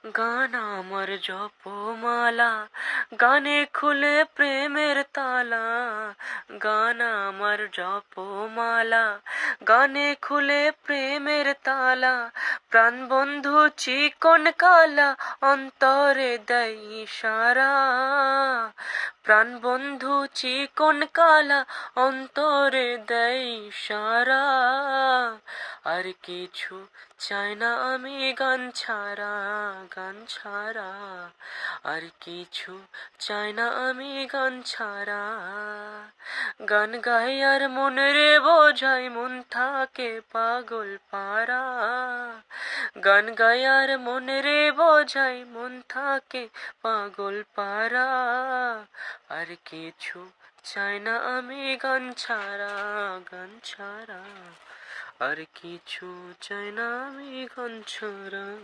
গান আমার জপমালা, গানে খুলে প্রেমের তালা। গান আমার জপমালা, গানে খুলে প্রেমের তালা। প্রাণ বন্ধু চিকন কালা, অন্তরে দেয় ইশারা। প্রাণ বন্ধু চিকন কালা, অন্তরে দেয় ইশারা। আর কিছু চাই না আমি গান ছাড়া, গান ছাড়া। আর কিছু চাই না আমি গান ছাড়া। গান গাই আর মনের বোঝাই, মন থাকে পাগল পারা। গান গাই আর মনের বোঝাই, মন থাকে পাগল পারা। আর কিছু চাই না আমি গান ছাড়া, গান ছাড়া। আর কিছু চাই না আমি গান ছাড়া।